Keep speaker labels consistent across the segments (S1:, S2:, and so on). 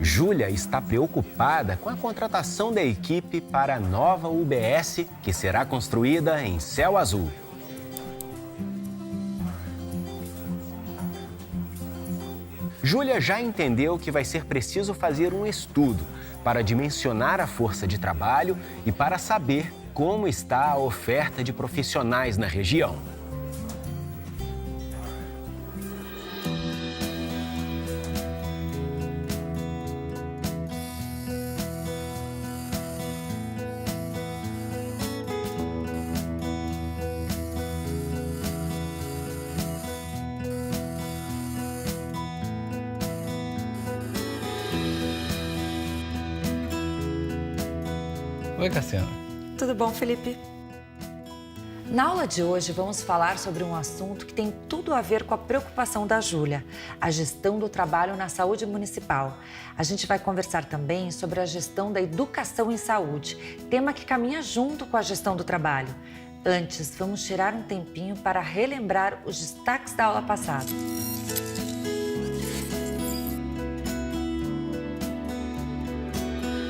S1: Júlia está preocupada com a contratação da equipe para a nova UBS, que será construída em céu azul. Júlia já entendeu que vai ser preciso fazer um estudo para dimensionar a força de trabalho e para saber como está a oferta de profissionais na região.
S2: Oi, Cassiana.
S3: Tudo bom, Felipe? Na aula de hoje, vamos falar sobre um assunto que tem tudo a ver com a preocupação da Júlia, a gestão do trabalho na saúde municipal. A gente vai conversar também sobre a gestão da educação em saúde, tema que caminha junto com a gestão do trabalho. Antes, vamos tirar um tempinho para relembrar os destaques da aula passada.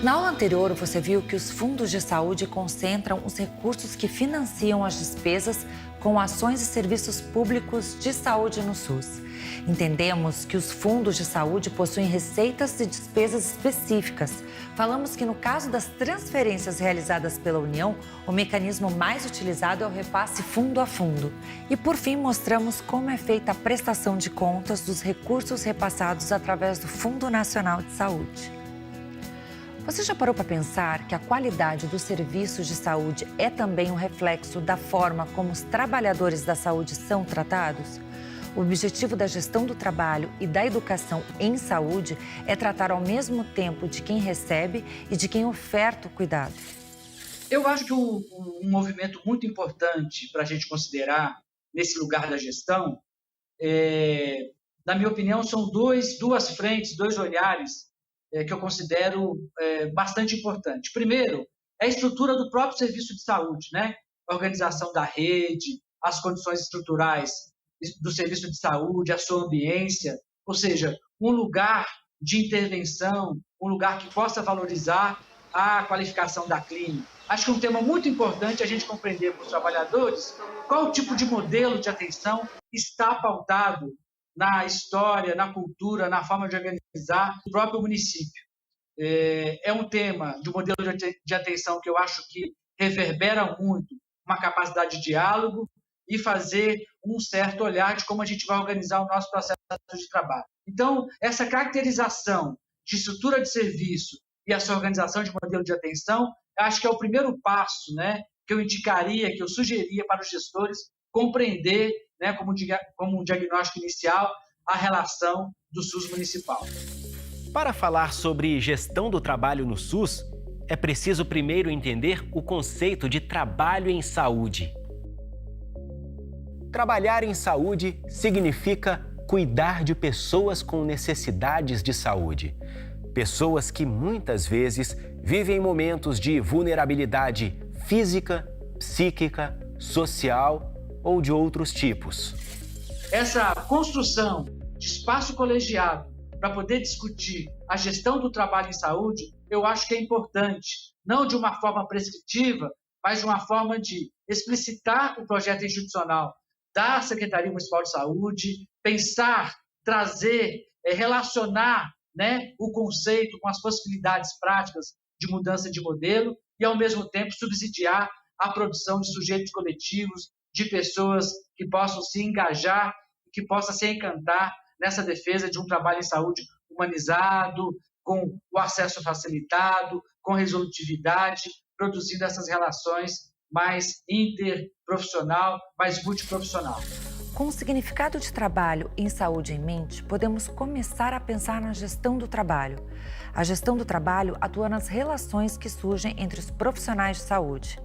S3: Na aula anterior, você viu que os fundos de saúde concentram os recursos que financiam as despesas com ações e serviços públicos de saúde no SUS. Entendemos que os fundos de saúde possuem receitas e despesas específicas. Falamos que no caso das transferências realizadas pela União, o mecanismo mais utilizado é o repasse fundo a fundo. E por fim, mostramos como é feita a prestação de contas dos recursos repassados através do Fundo Nacional de Saúde. Você já parou para pensar que a qualidade dos serviços de saúde é também um reflexo da forma como os trabalhadores da saúde são tratados? O objetivo da gestão do trabalho e da educação em saúde é tratar ao mesmo tempo de quem recebe e de quem oferta o cuidado.
S4: Eu acho que um movimento muito importante para a gente considerar nesse lugar da gestão, na minha opinião, são duas frentes, dois olhares que eu considero bastante importante. Primeiro, é a estrutura do próprio serviço de saúde, né? A organização da rede, as condições estruturais do serviço de saúde, a sua ambiência, ou seja, um lugar de intervenção, um lugar que possa valorizar a qualificação da clínica. Acho que é um tema muito importante a gente compreender para os trabalhadores qual tipo de modelo de atenção está pautado na história, na cultura, na forma de organizar o próprio município. É um tema de modelo de atenção que eu acho que reverbera muito uma capacidade de diálogo e fazer um certo olhar de como a gente vai organizar o nosso processo de trabalho. Então, essa caracterização de estrutura de serviço e essa organização de modelo de atenção, acho que é o primeiro passo, né, que eu indicaria, que eu sugeria para os gestores compreender, né, como um diagnóstico inicial, a relação do SUS municipal.
S1: Para falar sobre gestão do trabalho no SUS, é preciso primeiro entender o conceito de trabalho em saúde. Trabalhar em saúde significa cuidar de pessoas com necessidades de saúde. Pessoas que muitas vezes vivem momentos de vulnerabilidade física, psíquica, social ou de outros tipos.
S4: Essa construção de espaço colegiado para poder discutir a gestão do trabalho em saúde, eu acho que é importante, não de uma forma prescritiva, mas de uma forma de explicitar o projeto institucional da Secretaria Municipal de Saúde, pensar, trazer, relacionar, né, o conceito com as possibilidades práticas de mudança de modelo e, ao mesmo tempo, subsidiar a produção de sujeitos coletivos, de pessoas que possam se engajar, que possam se encantar nessa defesa de um trabalho em saúde humanizado, com o acesso facilitado, com resolutividade, produzindo essas relações mais interprofissional, mais multiprofissional.
S3: Com o significado de trabalho em saúde em mente, podemos começar a pensar na gestão do trabalho. A gestão do trabalho atua nas relações que surgem entre os profissionais de saúde.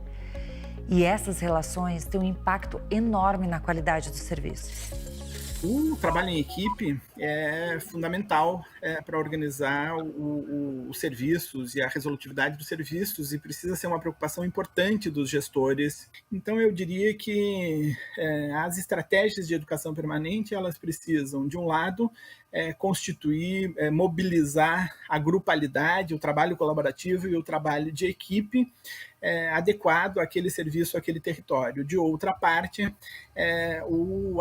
S3: E essas relações têm um impacto enorme na qualidade dos serviços.
S5: O trabalho em equipe é fundamental para organizar os serviços e a resolutividade dos serviços, e precisa ser uma preocupação importante dos gestores. Então, eu diria que as estratégias de educação permanente, elas precisam, de um lado, constituir, mobilizar a grupalidade, o trabalho colaborativo e o trabalho de equipe adequado àquele serviço, àquele território. De outra parte,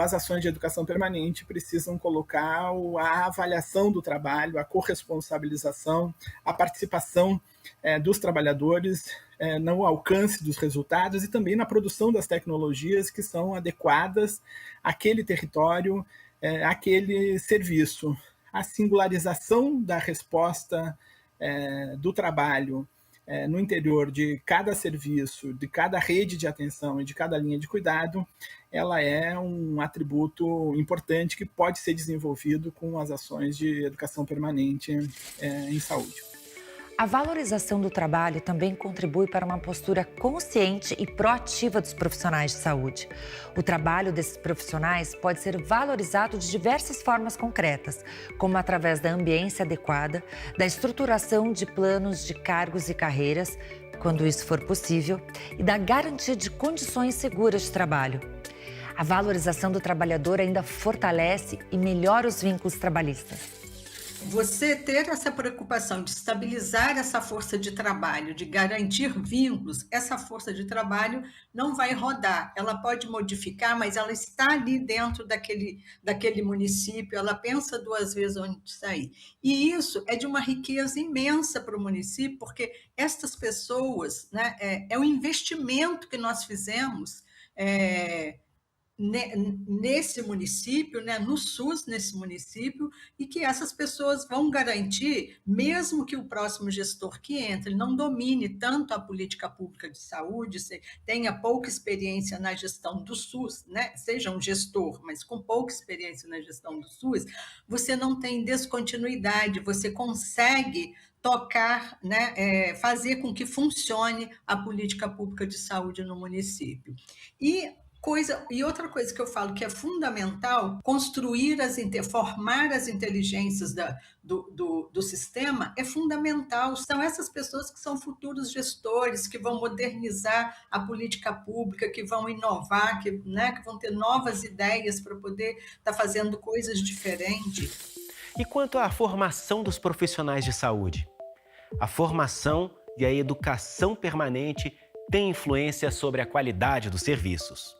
S5: as ações de educação permanente precisam colocar a avaliação do trabalho, a corresponsabilização, a participação dos trabalhadores no alcance dos resultados e também na produção das tecnologias que são adequadas àquele território, àquele serviço. A singularização da resposta do trabalho no interior de cada serviço, de cada rede de atenção e de cada linha de cuidado, ela é um atributo importante que pode ser desenvolvido com as ações de educação permanente em saúde.
S3: A valorização do trabalho também contribui para uma postura consciente e proativa dos profissionais de saúde. O trabalho desses profissionais pode ser valorizado de diversas formas concretas, como através da ambiência adequada, da estruturação de planos de cargos e carreiras, quando isso for possível, e da garantia de condições seguras de trabalho. A valorização do trabalhador ainda fortalece e melhora os vínculos trabalhistas.
S6: Você ter essa preocupação de estabilizar essa força de trabalho, de garantir vínculos, essa força de trabalho não vai rodar. Ela pode modificar, mas ela está ali dentro daquele município, ela pensa duas vezes onde sair. E isso é de uma riqueza imensa para o município, porque estas pessoas, né, é um investimento que nós fizemos nesse município, né, no SUS, nesse município, e que essas pessoas vão garantir, mesmo que o próximo gestor que entre não domine tanto a política pública de saúde, tenha pouca experiência na gestão do SUS, né, seja um gestor, mas com pouca experiência na gestão do SUS, você não tem descontinuidade, você consegue tocar, né, fazer com que funcione a política pública de saúde no município. E outra coisa que eu falo que é fundamental, formar as inteligências do sistema é fundamental. São essas pessoas que são futuros gestores, que vão modernizar a política pública, que vão inovar, que vão ter novas ideias para poder estar fazendo coisas diferentes.
S1: E quanto à formação dos profissionais de saúde? A formação e a educação permanente têm influência sobre a qualidade dos serviços.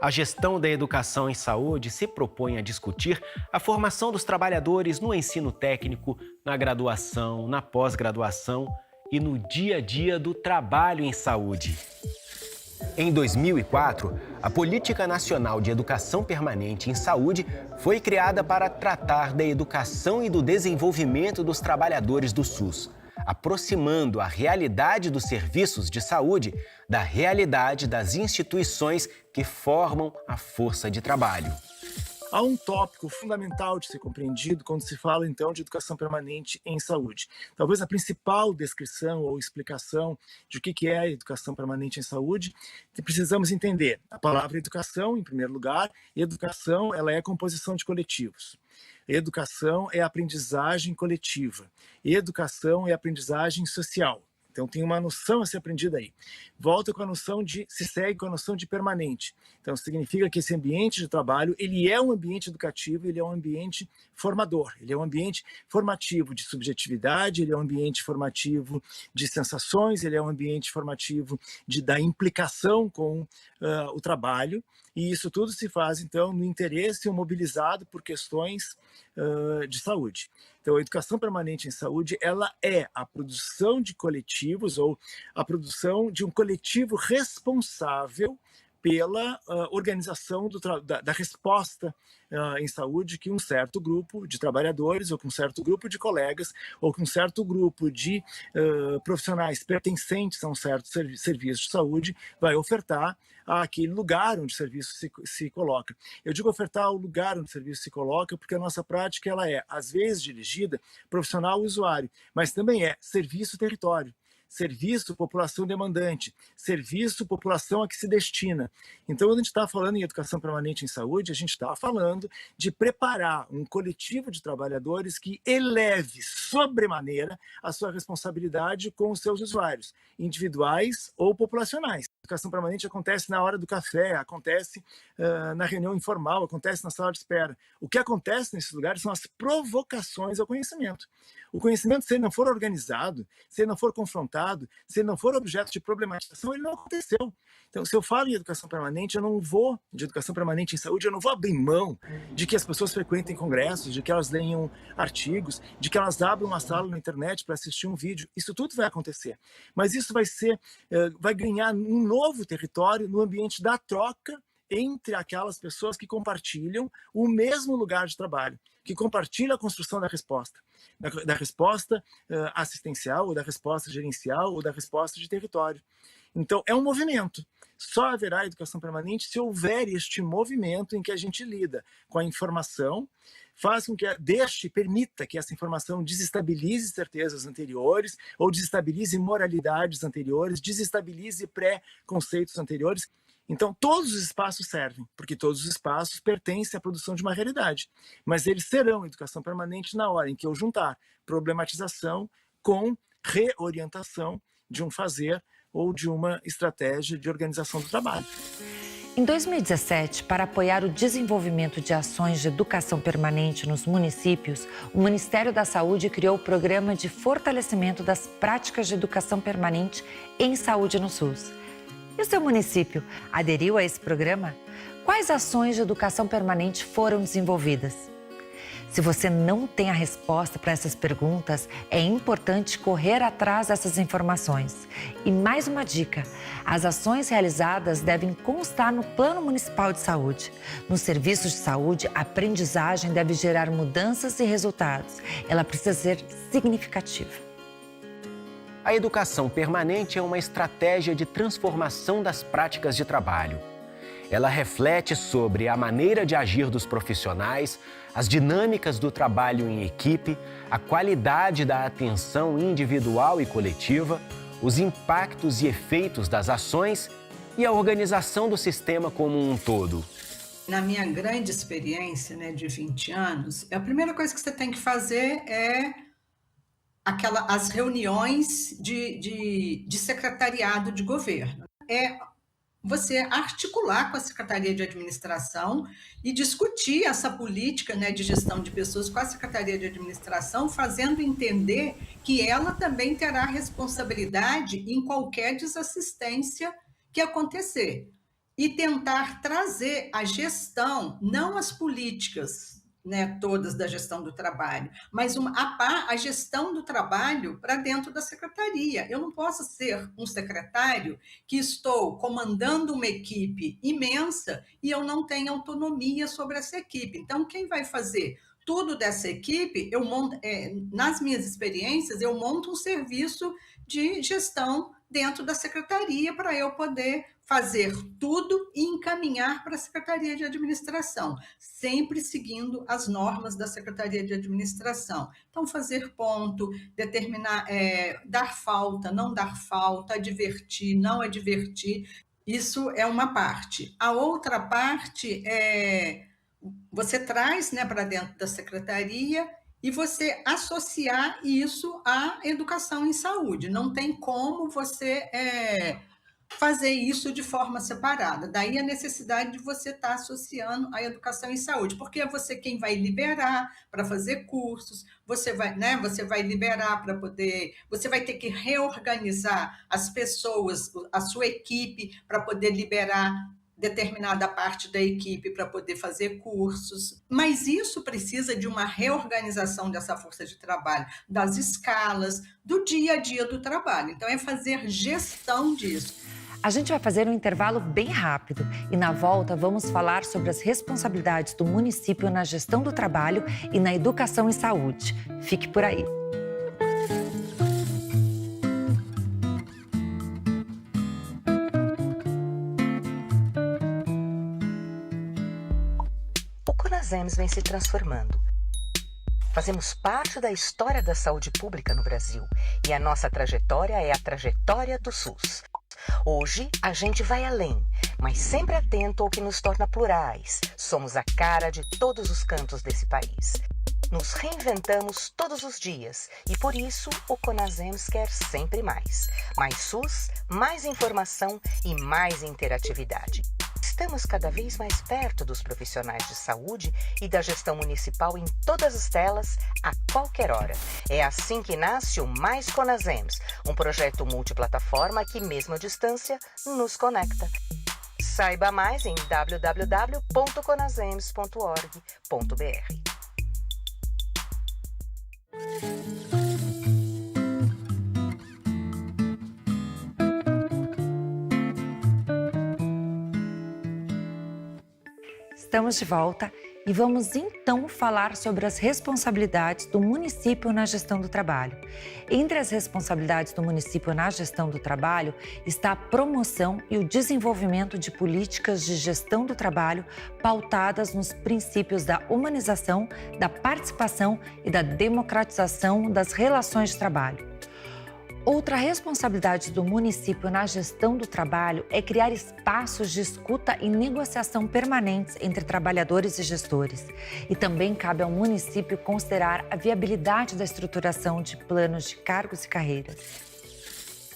S1: A gestão da educação em saúde se propõe a discutir a formação dos trabalhadores no ensino técnico, na graduação, na pós-graduação e no dia a dia do trabalho em saúde. Em 2004, a Política Nacional de Educação Permanente em Saúde foi criada para tratar da educação e do desenvolvimento dos trabalhadores do SUS, aproximando a realidade dos serviços de saúde da realidade das instituições que formam a força de trabalho.
S5: Há um tópico fundamental de ser compreendido quando se fala, então, de educação permanente em saúde. Talvez a principal descrição ou explicação de o que é a educação permanente em saúde, precisamos entender a palavra educação, em primeiro lugar. Educação, ela é composição de coletivos. Educação é aprendizagem coletiva. Educação é aprendizagem social. Então tem uma noção a ser aprendida aí. Se segue com a noção de permanente. Então significa que esse ambiente de trabalho, ele é um ambiente educativo, ele é um ambiente formador, ele é um ambiente formativo de subjetividade, ele é um ambiente formativo de sensações, ele é um ambiente formativo da implicação com o trabalho, e isso tudo se faz então no interesse mobilizado por questões de saúde. Então, a educação permanente em saúde, ela é a produção de coletivos ou a produção de um coletivo responsável pela organização da resposta em saúde que um certo grupo de trabalhadores ou que um certo grupo de colegas ou que um certo grupo de profissionais pertencentes a um certo serviço de saúde vai ofertar àquele lugar onde o serviço se coloca. Eu digo ofertar o lugar onde o serviço se coloca porque a nossa prática ela é, às vezes, dirigida profissional-usuário, mas também é serviço-território. serviço, população demandante, serviço, população a que se destina. Então, quando a gente está falando em educação permanente em saúde, a gente está falando de preparar um coletivo de trabalhadores que eleve sobremaneira a sua responsabilidade com os seus usuários, individuais ou populacionais. A educação permanente acontece na hora do café, acontece na reunião informal, acontece na sala de espera. O que acontece nesses lugares são as provocações ao conhecimento. O conhecimento, se ele não for organizado, se ele não for confrontado, se ele não for objeto de problematização, ele não aconteceu. Então, se eu falo em educação permanente, de educação permanente em saúde, eu não vou abrir mão de que as pessoas frequentem congressos, de que elas leiam artigos, de que elas abram uma sala na internet para assistir um vídeo. Isso tudo vai acontecer. Mas isso vai ganhar um novo território no ambiente da troca entre aquelas pessoas que compartilham o mesmo lugar de trabalho, que compartilham a construção da resposta assistencial, ou da resposta gerencial, ou da resposta de território. Então, é um movimento. Só haverá educação permanente se houver este movimento em que a gente lida com a informação, faz com que permita que essa informação desestabilize certezas anteriores, ou desestabilize moralidades anteriores, desestabilize pré-conceitos anteriores. Então, todos os espaços servem, porque todos os espaços pertencem à produção de uma realidade. Mas eles serão educação permanente na hora em que eu juntar problematização com reorientação de um fazer ou de uma estratégia de organização do trabalho.
S3: Em 2017, para apoiar o desenvolvimento de ações de educação permanente nos municípios, o Ministério da Saúde criou o Programa de Fortalecimento das Práticas de Educação Permanente em Saúde no SUS. E o seu município aderiu a esse programa? Quais ações de educação permanente foram desenvolvidas? Se você não tem a resposta para essas perguntas, é importante correr atrás dessas informações. E mais uma dica: as ações realizadas devem constar no Plano Municipal de Saúde. Nos serviços de saúde, a aprendizagem deve gerar mudanças e resultados. Ela precisa ser significativa.
S1: A educação permanente é uma estratégia de transformação das práticas de trabalho. Ela reflete sobre a maneira de agir dos profissionais, as dinâmicas do trabalho em equipe, a qualidade da atenção individual e coletiva, os impactos e efeitos das ações e a organização do sistema como um todo.
S6: Na minha grande experiência, de 20 anos, a primeira coisa que você tem que fazer é as reuniões de secretariado de governo. É você articular com a Secretaria de Administração e discutir essa política de gestão de pessoas com a Secretaria de Administração, fazendo entender que ela também terá responsabilidade em qualquer desassistência que acontecer. E tentar trazer a gestão, não as políticas, todas da gestão do trabalho, mas a gestão do trabalho para dentro da secretaria. Eu não posso ser um secretário que estou comandando uma equipe imensa e eu não tenho autonomia sobre essa equipe. Então, quem vai fazer tudo dessa equipe, nas minhas experiências, eu monto um serviço de gestão dentro da secretaria para eu poder fazer tudo e encaminhar para a Secretaria de Administração, sempre seguindo as normas da Secretaria de Administração. Então, fazer ponto, determinar, dar falta, não dar falta, advertir, não advertir, isso é uma parte. A outra parte você traz para dentro da secretaria e você associar isso à educação em saúde. Não tem como você fazer isso de forma separada. Daí a necessidade de você estar associando a educação em saúde, porque é você quem vai liberar para fazer cursos, você vai liberar para poder, você vai ter que reorganizar as pessoas, a sua equipe, para poder liberar determinada parte da equipe para poder fazer cursos, mas isso precisa de uma reorganização dessa força de trabalho, das escalas, do dia a dia do trabalho. Então, é fazer gestão disso.
S3: A gente vai fazer um intervalo bem rápido e na volta vamos falar sobre as responsabilidades do município na gestão do trabalho e na educação em saúde. Fique por aí.
S7: O Conasems vem se transformando. Fazemos parte da história da saúde pública no Brasil e a nossa trajetória é a trajetória do SUS. Hoje, a gente vai além, mas sempre atento ao que nos torna plurais. Somos a cara de todos os cantos desse país. Nos reinventamos todos os dias e, por isso, o Conasems quer sempre mais. Mais SUS, mais informação e mais interatividade. Estamos cada vez mais perto dos profissionais de saúde e da gestão municipal em todas as telas, a qualquer hora. É assim que nasce o Mais Conasems, um projeto multiplataforma que, mesmo à distância, nos conecta. Saiba mais em www.conasems.org.br.
S3: Estamos de volta e vamos então falar sobre as responsabilidades do município na gestão do trabalho. Entre as responsabilidades do município na gestão do trabalho está a promoção e o desenvolvimento de políticas de gestão do trabalho pautadas nos princípios da humanização, da participação e da democratização das relações de trabalho. Outra responsabilidade do município na gestão do trabalho é criar espaços de escuta e negociação permanentes entre trabalhadores e gestores. E também cabe ao município considerar a viabilidade da estruturação de planos de cargos e carreiras.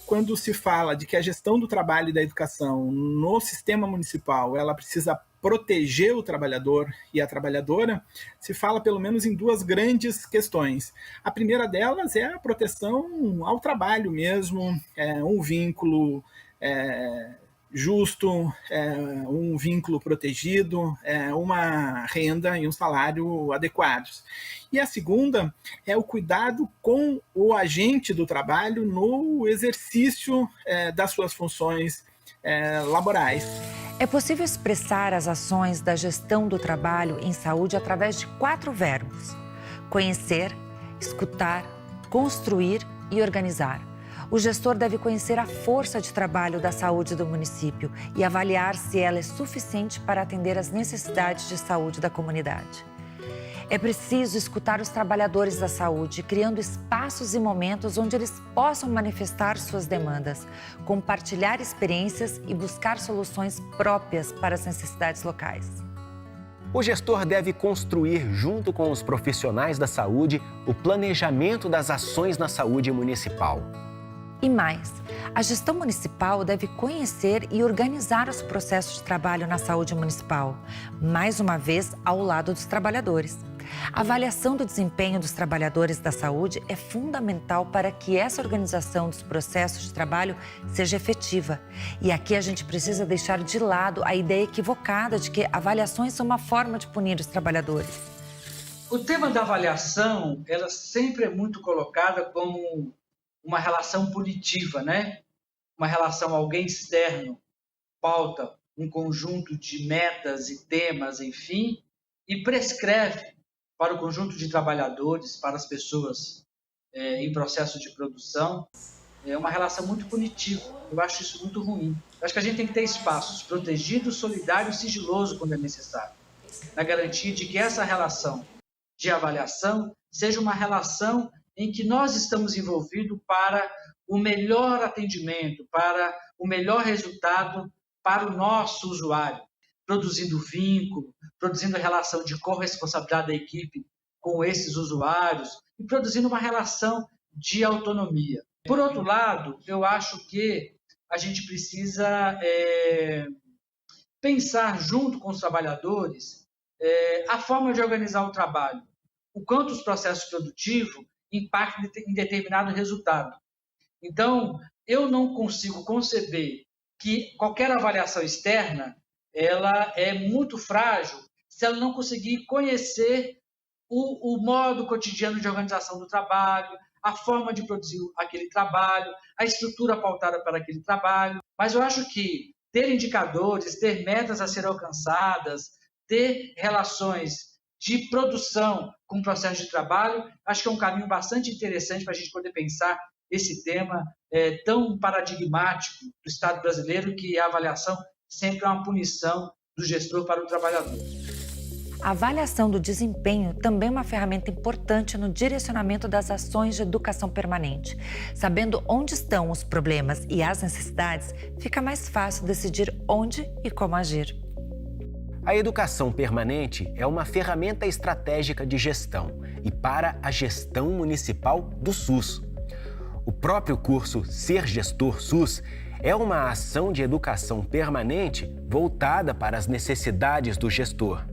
S5: Quando se fala de que a gestão do trabalho e da educação no sistema municipal, ela precisa proteger o trabalhador e a trabalhadora, se fala pelo menos em duas grandes questões. A primeira delas é a proteção ao trabalho mesmo, um vínculo justo, um vínculo protegido, uma renda e um salário adequados. E a segunda é o cuidado com o agente do trabalho no exercício das suas funções laborais.
S3: É possível expressar as ações da gestão do trabalho em saúde através de 4 verbos: conhecer, escutar, construir e organizar. O gestor deve conhecer a força de trabalho da saúde do município e avaliar se ela é suficiente para atender às necessidades de saúde da comunidade. É preciso escutar os trabalhadores da saúde, criando espaços e momentos onde eles possam manifestar suas demandas, compartilhar experiências e buscar soluções próprias para as necessidades locais.
S1: O gestor deve construir, junto com os profissionais da saúde, o planejamento das ações na saúde municipal.
S3: E mais, a gestão municipal deve conhecer e organizar os processos de trabalho na saúde municipal, mais uma vez ao lado dos trabalhadores. A avaliação do desempenho dos trabalhadores da saúde é fundamental para que essa organização dos processos de trabalho seja efetiva. E aqui a gente precisa deixar de lado a ideia equivocada de que avaliações são uma forma de punir os trabalhadores.
S4: O tema da avaliação, ela sempre é muito colocada como uma relação punitiva, né? Uma relação a alguém externo, pauta um conjunto de metas e temas, enfim, e prescreve para o conjunto de trabalhadores, para as pessoas em processo de produção, é uma relação muito punitiva. Eu acho isso muito ruim. Eu acho que a gente tem que ter espaços protegidos, solidários e sigiloso quando é necessário, na garantia de que essa relação de avaliação seja uma relação em que nós estamos envolvidos para o melhor atendimento, para o melhor resultado para o nosso usuário, produzindo vínculo, produzindo relação de corresponsabilidade da equipe com esses usuários e produzindo uma relação de autonomia. Por outro lado, eu acho que a gente precisa pensar junto com os trabalhadores a forma de organizar o trabalho, o quanto os processos produtivos impactam em determinado resultado. Então, eu não consigo conceber que qualquer avaliação externa ela é muito frágil se ela não conseguir conhecer o modo cotidiano de organização do trabalho, a forma de produzir aquele trabalho, a estrutura pautada para aquele trabalho. Mas eu acho que ter indicadores, ter metas a serem alcançadas, ter relações de produção com o processo de trabalho, acho que é um caminho bastante interessante para a gente poder pensar esse tema tão paradigmático do Estado brasileiro, que a avaliação sempre é uma punição do gestor para o trabalhador.
S3: A avaliação do desempenho também é uma ferramenta importante no direcionamento das ações de educação permanente. Sabendo onde estão os problemas e as necessidades, fica mais fácil decidir onde e como agir.
S1: A educação permanente é uma ferramenta estratégica de gestão e para a gestão municipal do SUS. O próprio curso Ser Gestor SUS é uma ação de educação permanente voltada para as necessidades do gestor.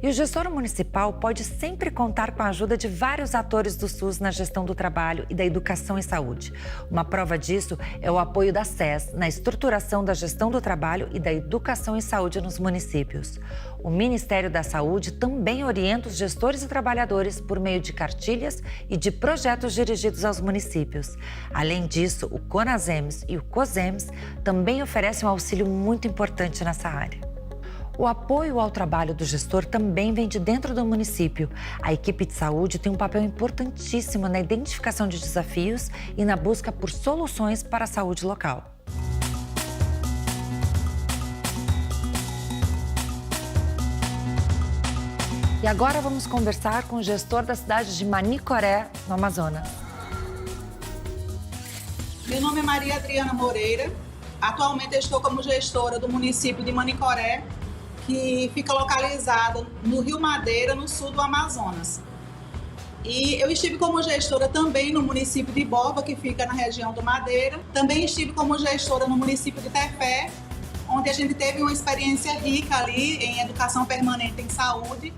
S3: E o gestor municipal pode sempre contar com a ajuda de vários atores do SUS na gestão do trabalho e da educação e saúde. Uma prova disso é o apoio da SES na estruturação da gestão do trabalho e da educação e saúde nos municípios. O Ministério da Saúde também orienta os gestores e trabalhadores por meio de cartilhas e de projetos dirigidos aos municípios. Além disso, o CONASEMS e o COSEMS também oferecem um auxílio muito importante nessa área. O apoio ao trabalho do gestor também vem de dentro do município. A equipe de saúde tem um papel importantíssimo na identificação de desafios e na busca por soluções para a saúde local. E agora vamos conversar com o gestor da cidade de Manicoré, no Amazonas.
S8: Meu nome é Maria Adriana Moreira. Atualmente eu estou como gestora do município de Manicoré, que fica localizado no Rio Madeira, no sul do Amazonas. E eu estive como gestora também no município de Borba, que fica na região do Madeira. Também estive como gestora no município de Tefé, onde a gente teve uma experiência rica ali em educação permanente em saúde,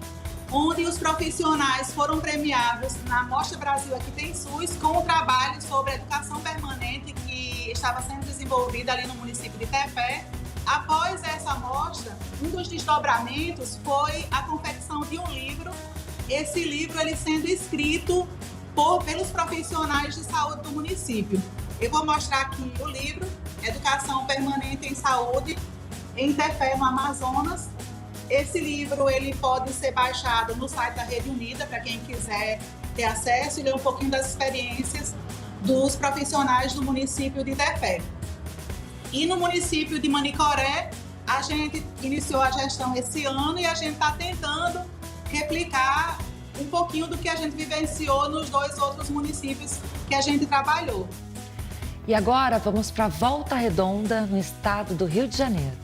S8: onde os profissionais foram premiados na Mostra Brasil Aqui Tem SUS com o trabalho sobre educação permanente que estava sendo desenvolvida ali no município de Tefé. Após essa mostra, um dos desdobramentos foi a confecção de um livro. Esse livro ele sendo escrito pelos profissionais de saúde do município. Eu vou mostrar aqui o livro, Educação Permanente em Saúde, em Tefé, no Amazonas. Esse livro ele pode ser baixado no site da Rede Unida, para quem quiser ter acesso e ler um pouquinho das experiências dos profissionais do município de Tefé. E no município de Manicoré, a gente iniciou a gestão esse ano e a gente está tentando replicar um pouquinho do que a gente vivenciou nos 2 outros municípios que a gente trabalhou.
S3: E agora vamos para Volta Redonda, no estado do Rio de Janeiro.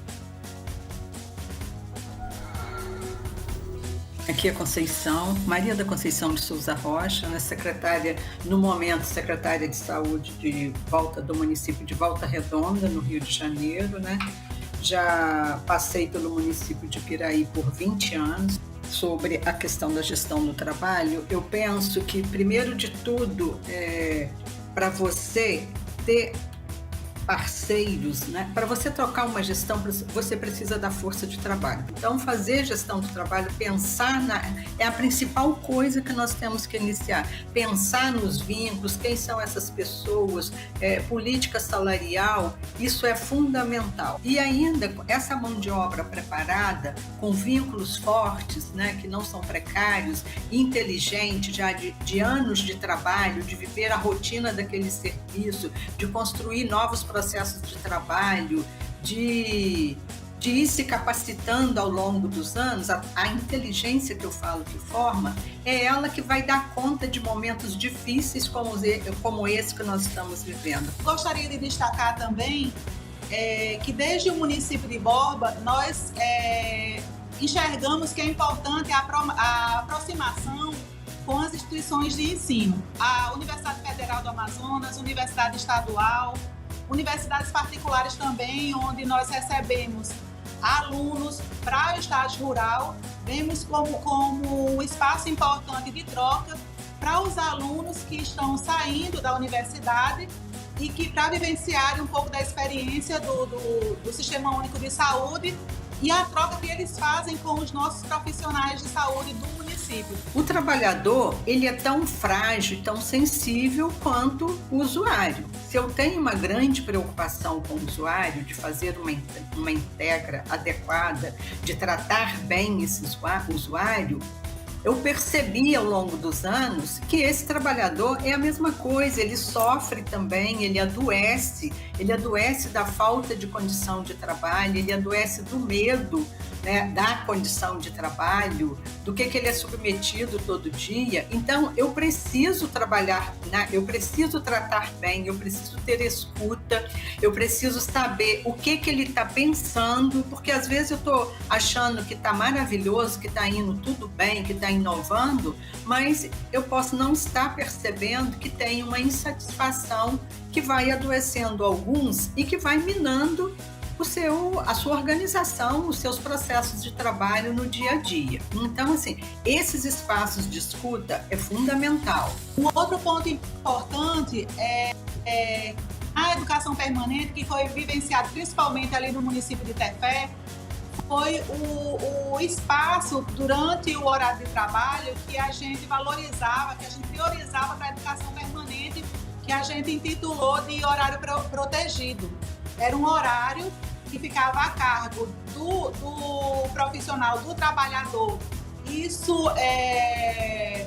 S9: Aqui é Conceição, Maria da Conceição de Souza Rocha, né, secretária, no momento, secretária de Saúde do município de Volta Redonda, no Rio de Janeiro, né? Já passei pelo município de Piraí por 20 anos. Sobre a questão da gestão do trabalho, eu penso que, primeiro de tudo, para você ter parceiros, né? Para você trocar uma gestão, você precisa da força de trabalho. Então, fazer gestão do trabalho, pensar é a principal coisa que nós temos que iniciar. Pensar nos vínculos, quem são essas pessoas, política salarial, isso é fundamental. E ainda, essa mão de obra preparada, com vínculos fortes, né? Que não são precários, inteligentes, já de anos de trabalho, de viver a rotina daquele serviço, de construir novos processos de trabalho, de ir se capacitando ao longo dos anos. A inteligência que eu falo que forma, é ela que vai dar conta de momentos difíceis como esse que nós estamos vivendo.
S8: Gostaria de destacar também que desde o município de Borba, nós enxergamos que é importante a aproximação com as instituições de ensino. A Universidade Federal do Amazonas, Universidade Estadual, universidades particulares também, onde nós recebemos alunos para o estágio rural, vemos como um espaço importante de troca para os alunos que estão saindo da universidade e que para vivenciarem um pouco da experiência do Sistema Único de Saúde e a troca que eles fazem com os nossos profissionais de saúde do município.
S9: O trabalhador, ele é tão frágil, tão sensível quanto o usuário. Se eu tenho uma grande preocupação com o usuário, de fazer uma integra adequada, de tratar bem esse usuário, eu percebi ao longo dos anos que esse trabalhador é a mesma coisa, ele sofre também, ele adoece da falta de condição de trabalho, ele adoece do medo né, da condição de trabalho, do que ele é submetido todo dia. Então, eu preciso trabalhar, né? Eu preciso tratar bem, eu preciso ter escuta, eu preciso saber o que ele está pensando, porque às vezes eu estou achando que está maravilhoso, que está indo tudo bem, que está inovando, mas eu posso não estar percebendo que tem uma insatisfação que vai adoecendo alguns e que vai minando a sua organização, os seus processos de trabalho no dia a dia. Então, assim, esses espaços de escuta é fundamental.
S8: Um outro ponto importante é a educação permanente, que foi vivenciado principalmente ali no município de Tefé, foi o espaço durante o horário de trabalho que a gente valorizava, que a gente priorizava para a educação permanente, que a gente intitulou de horário protegido. Era um horário que ficava a cargo do profissional, do trabalhador. Isso é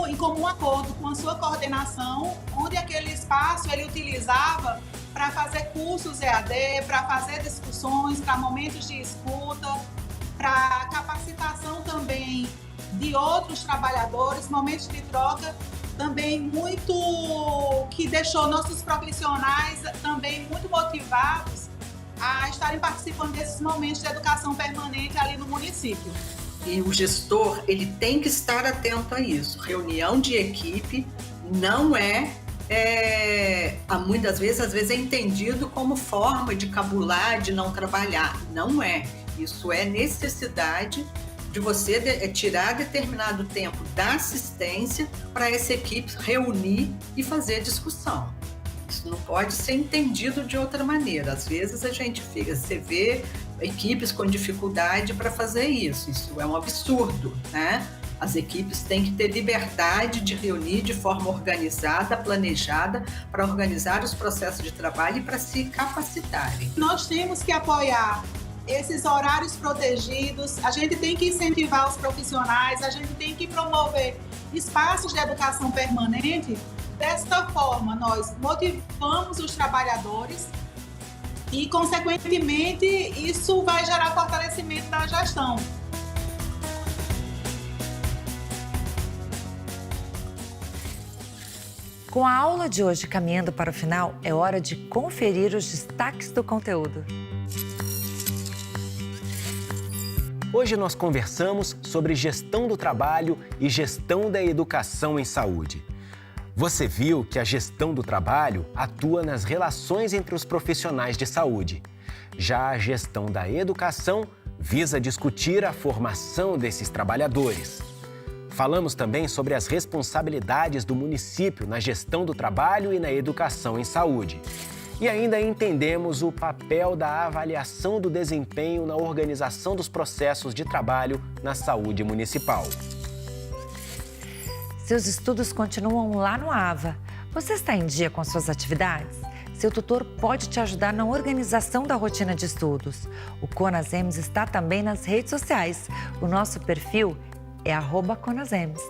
S8: em comum acordo com a sua coordenação, onde aquele espaço ele utilizava para fazer cursos EAD, para fazer discussões, para momentos de escuta, para capacitação também de outros trabalhadores, momentos de troca também muito, que deixou nossos profissionais também muito motivados a estarem participando desses momentos de educação permanente ali no município.
S9: E o gestor, ele tem que estar atento a isso. Reunião de equipe não muitas vezes, às vezes é entendido como forma de cabular, de não trabalhar. Não é. Isso é necessidade de você tirar determinado tempo da assistência para essa equipe reunir e fazer discussão. Isso não pode ser entendido de outra maneira. Às vezes você vê equipes com dificuldade para fazer isso. Isso é um absurdo, né? As equipes têm que ter liberdade de reunir de forma organizada, planejada, para organizar os processos de trabalho e para se capacitarem.
S8: Nós temos que apoiar esses horários protegidos, a gente tem que incentivar os profissionais, a gente tem que promover espaços de educação permanente. Desta forma, nós motivamos os trabalhadores e, consequentemente, isso vai gerar fortalecimento da gestão.
S3: Com a aula de hoje caminhando para o final, é hora de conferir os destaques do conteúdo.
S1: Hoje nós conversamos sobre gestão do trabalho e gestão da educação em saúde. Você viu que a gestão do trabalho atua nas relações entre os profissionais de saúde. Já a gestão da educação visa discutir a formação desses trabalhadores. Falamos também sobre as responsabilidades do município na gestão do trabalho e na educação em saúde. E ainda entendemos o papel da avaliação do desempenho na organização dos processos de trabalho na saúde municipal.
S3: Seus estudos continuam lá no AVA. Você está em dia com suas atividades? Seu tutor pode te ajudar na organização da rotina de estudos. O Conasems está também nas redes sociais. O nosso perfil é @Conasems.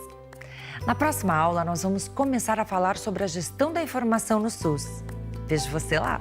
S3: Na próxima aula, nós vamos começar a falar sobre a gestão da informação no SUS. Vejo você lá!